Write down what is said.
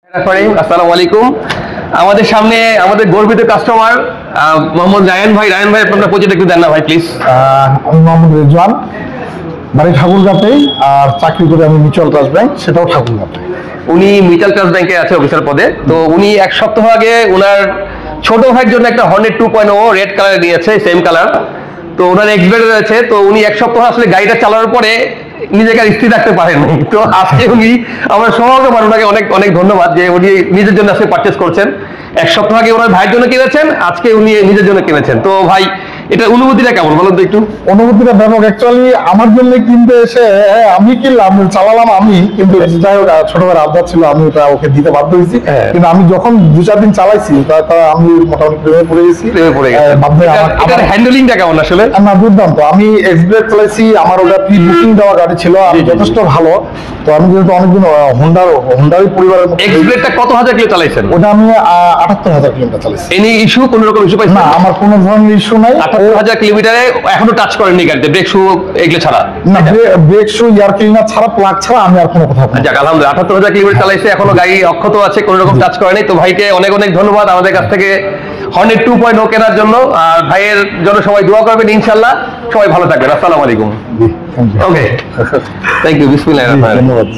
আসসালামু আলাইকুম। আমাদের সামনে আমাদের গর্বিত কাস্টমার মোহাম্মদ রায়হান ভাই। রায়হান ভাই, আপনার পরিচয়টা একটু দেন না ভাই প্লিজ। আমি মোহাম্মদ রেজওয়ান, বাড়ি ঠাকুরগাঁতে, আর চাকরি করে আমি মিউচুয়াল ট্রাস্ট ব্যাংক, সেটাও ঠাকুরগাঁতে। উনি মিউচুয়াল ট্রাস্ট ব্যাংকে আছে অফিসার পদে। তো উনি এক সপ্তাহ আগে ওনার ছোট ভাইয়ের জন্য একটা হর্নেট 2.0 রেড কালার নিয়েছে, সেম কালার। তো ওনার এক্সপেক্ট রয়েছে, তো উনি এক সপ্তাহ আসলে গাড়িটা চালানোর পরে নিজেকে আর স্থির রাখতে পারেননি। তো আজকে উনি আমার সমাজে ওনাকে অনেক অনেক ধন্যবাদ যে উনি নিজের জন্য আজকে পারচেস করছেন। এক সপ্তাহ আগে ওনার ভাইয়ের জন্য কিনেছেন, আজকে উনি নিজের জন্য কিনেছেন। তো ভাই, এটা অনুভূতিটা কেমন বলুন তো একটু। অনুভূতিটা ব্যাপক। অ্যাকচুয়ালি আমার জন্য কিনতে এসে আমি কিনলাম, চালালাম আমি, কিন্তু যাই হোক ছোটবেলার আবদার ছিল, আমি ওটা ওকে দিতে বাধ্য হয়েছি। কিন্তু আমি যখন 2-4 দিন চালাইছি, তা আমি মোটামুটি প্রেমে পড়ে গেছি। এটার হ্যান্ডলিংটা কেমন আসলে? না, দুর্দান্ত। আমি এক্সব্রেক চালাইছি, আমার ওটা প্রি বুকিং দেওয়া গাড়ি ছিল, আমি যথেষ্ট ভালো। তো আমি যেহেতু অনেকদিন হোন্ডারই পরিবারের মধ্যে। এক্সব্রেকটা কত হাজার কিলো চালাইছেন? ওটা আমি 78,000 কিলোমিটার চালাইছি। এনি ইস্যু, কোনো রকম ইস্যু পাইছেন? না, আমার কোনো ধরনের ইস্যু নাই। 78,000 কিলোমিটারে এখনো টাচ করেননি গাড়িতে, ব্রেক শু এগুলো ছাড়া? না, ব্রেক শু, এয়ার ক্লিনার ছাড়া, প্লাগ ছাড়া আমি আর কোনো কথা বলবো না। যাক, আলহামদুলিল্লাহ, 78,000 কিলোমিটার চালাইছে, এখনো গাড়ি অক্ষত আছে, কোনো রকম টাচ করেনি। তো ভাইকে অনেক অনেক ধন্যবাদ আমাদের কাছ থেকে হর্নেট 2.0 কেনার জন্য। আর ভাইয়ের জন্য সবাই দোয়া করবেন, ইনশাল্লাহ সবাই ভালো থাকবেন। আসসালামু আলাইকুম। ওকে, থ্যাংক ইউ। বিসমিল্লাহির রহমানির রহিম। ধন্যবাদ।